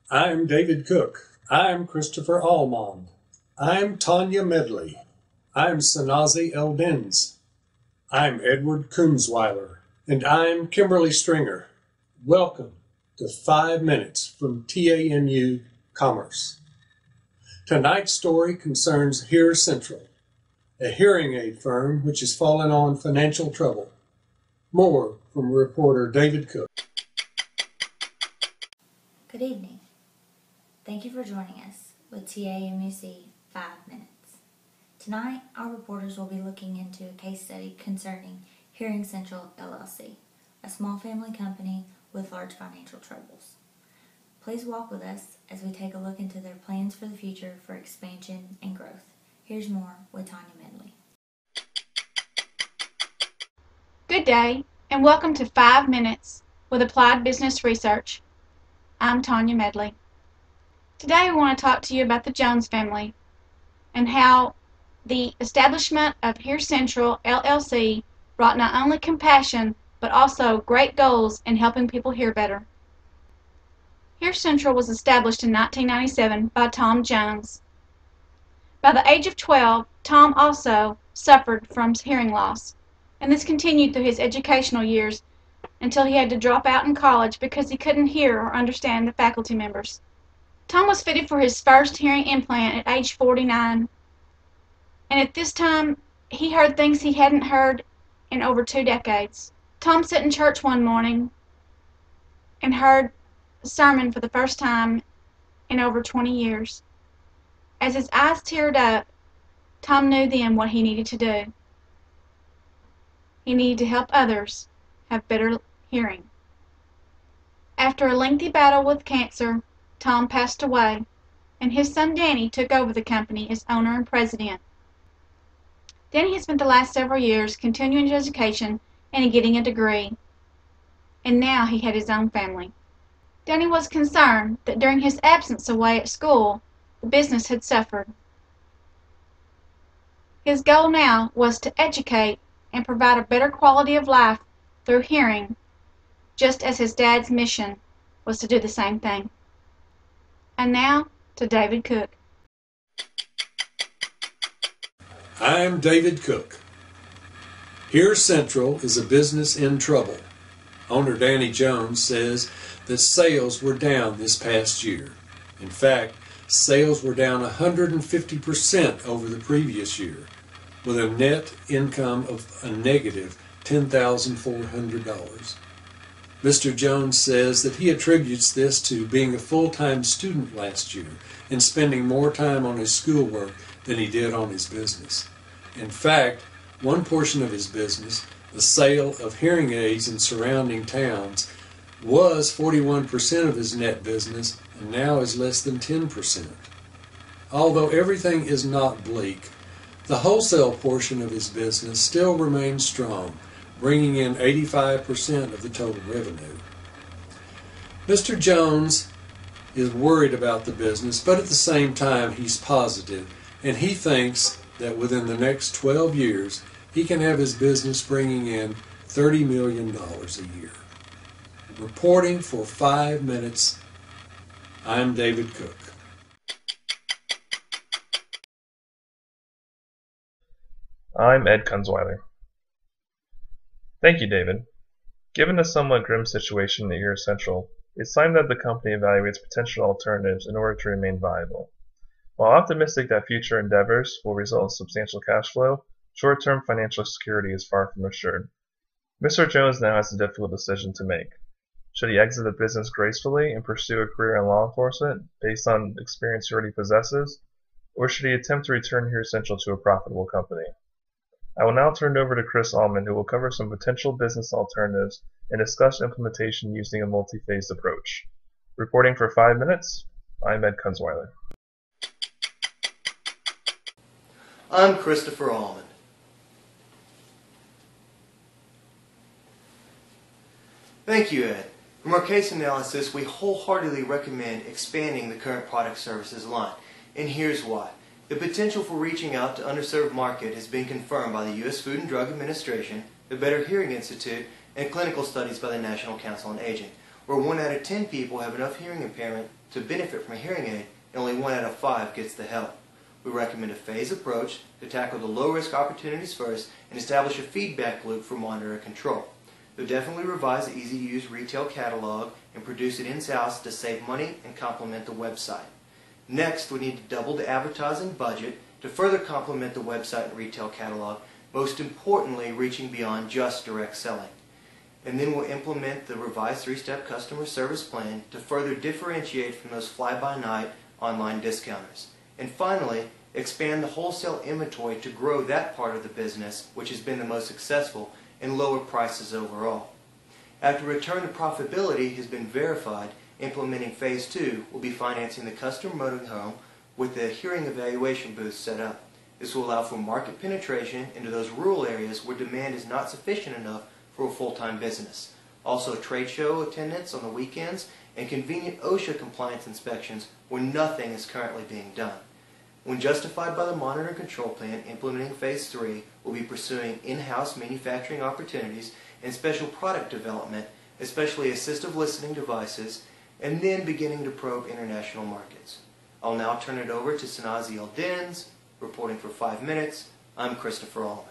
I'm David Cook. I'm Christopher Almond. I'm Tanya Medley. I'm Sanazi Eldens. I'm Edward Kunzweiler. And I'm Kimberly Stringer. Welcome to 5 Minutes from TANU Commerce. Tonight's story concerns Hear Central, a hearing aid firm which has fallen on financial trouble. More from reporter David Cook. Good evening. Thank you for joining us with TAMUC 5 Minutes. Tonight, our reporters will be looking into a case study concerning Hearing Central, LLC, a small family company with large financial troubles. Please walk with us as we take a look into their plans for the future for expansion and growth. Here's more with Tanya Medley. Good day, and welcome to 5 Minutes with Applied Business Research. I'm Tanya Medley. Today we want to talk to you about the Jones family and how the establishment of Hear Central, LLC brought not only compassion but also great goals in helping people hear better. Hear Central was established in 1997 by Tom Jones. By the age of 12, Tom also suffered from hearing loss, and this continued through his educational years until he had to drop out in college because he couldn't hear or understand the faculty members. Tom was fitted for his first hearing implant at age 49, and at this time he heard things he hadn't heard in over 2 decades. Tom sat in church one morning and heard a sermon for the first time in over 20 years. As his eyes teared up, Tom knew then what he needed to do. He needed to help others have better hearing. After a lengthy battle with cancer, Tom passed away, and his son Danny took over the company as owner and president. Danny has spent the last several years continuing his education and getting a degree, and now he had his own family. Danny was concerned that during his absence away at school, the business had suffered. His goal now was to educate and provide a better quality of life through hearing, just as his dad's mission was to do the same thing. And now to David Cook. I'm David Cook. Hear Central is a business in trouble. Owner Danny Jones says that sales were down this past year. In fact, sales were down 150% over the previous year, with a net income of a negative $10,400. Mr. Jones says that he attributes this to being a full-time student last year and spending more time on his schoolwork than he did on his business. In fact, one portion of his business, the sale of hearing aids in surrounding towns, was 41% of his net business and now is less than 10%. Although everything is not bleak, the wholesale portion of his business still remains strong, bringing in 85% of the total revenue. Mr. Jones is worried about the business, but at the same time he's positive, and he thinks that within the next 12 years he can have his business bringing in $30 million a year. Reporting for 5 Minutes, I'm David Cook. I'm Ed Kunzweiler. Thank you, David. Given the somewhat grim situation at Hear Central, it's time that the company evaluates potential alternatives in order to remain viable. While optimistic that future endeavors will result in substantial cash flow, short-term financial security is far from assured. Mr. Jones now has a difficult decision to make. Should he exit the business gracefully and pursue a career in law enforcement based on experience he already possesses, or should he attempt to return Hear Central to a profitable company? I will now turn it over to Chris Allman, who will cover some potential business alternatives and discuss implementation using a multi-phased approach. Reporting for 5 Minutes, I'm Ed Kunzweiler. I'm Christopher Allman. Thank you, Ed. From our case analysis, we wholeheartedly recommend expanding the current product services line, and here's why. The potential for reaching out to underserved market has been confirmed by the U.S. Food and Drug Administration, the Better Hearing Institute, and clinical studies by the National Council on Aging, where 1 out of 10 people have enough hearing impairment to benefit from a hearing aid, and only 1 out of 5 gets the help. We recommend a phased approach to tackle the low-risk opportunities first and establish a feedback loop for monitor and control. We'll definitely revise the easy-to-use retail catalog and produce it in-house to save money and complement the website. Next, we need to double the advertising budget to further complement the website and retail catalog, most importantly reaching beyond just direct selling. And then we'll implement the revised 3-step customer service plan to further differentiate from those fly-by-night online discounters. And finally, expand the wholesale inventory to grow that part of the business, which has been the most successful, and lower prices overall. After return to profitability has been verified, implementing Phase 2 will be financing the customer motorhome with the hearing evaluation booth set up. This will allow for market penetration into those rural areas where demand is not sufficient enough for a full-time business. Also trade show attendance on the weekends and convenient OSHA compliance inspections where nothing is currently being done. When justified by the monitor and control plan, implementing Phase 3 will be pursuing in-house manufacturing opportunities and special product development, especially assistive listening devices, and then beginning to probe international markets. I'll now turn it over to Sanazi Eldens, reporting for 5 minutes. I'm Christopher Almond.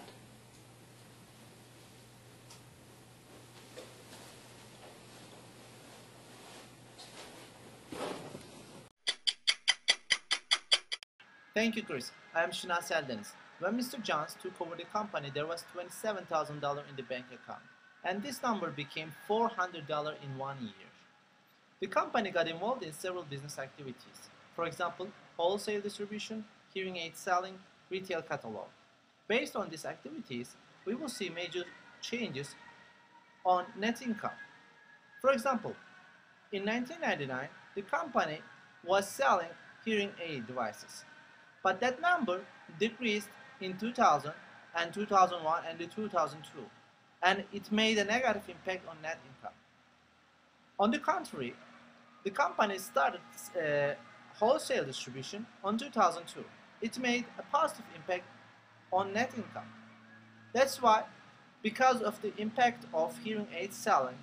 Thank you, Chris. I am Shinasi Eldens. When Mr. Johns took over the company, there was $27,000 in the bank account, and this number became $400 in 1 year. The company got involved in several business activities. For example, wholesale distribution, hearing aid selling, retail catalog. Based on these activities, we will see major changes on net income. For example, in 1999, the company was selling hearing aid devices. But that number decreased in 2000 and 2001 and 2002, and it made a negative impact on net income. On the contrary, the company started wholesale distribution on 2002. It made a positive impact on net income. That's why, because of the impact of hearing aid selling,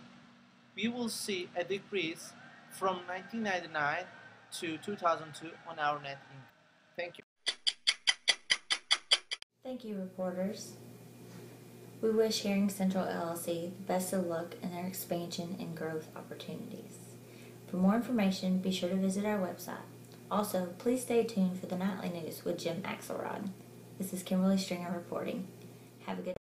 we will see a decrease from 1999 to 2002 on our net income. Thank you. Thank you, reporters. We wish Hearing Central LLC the best of luck in their expansion and growth opportunities. For more information, be sure to visit our website. Also, please stay tuned for the nightly news with Jim Axelrod. This is Kimberly Stringer reporting. Have a good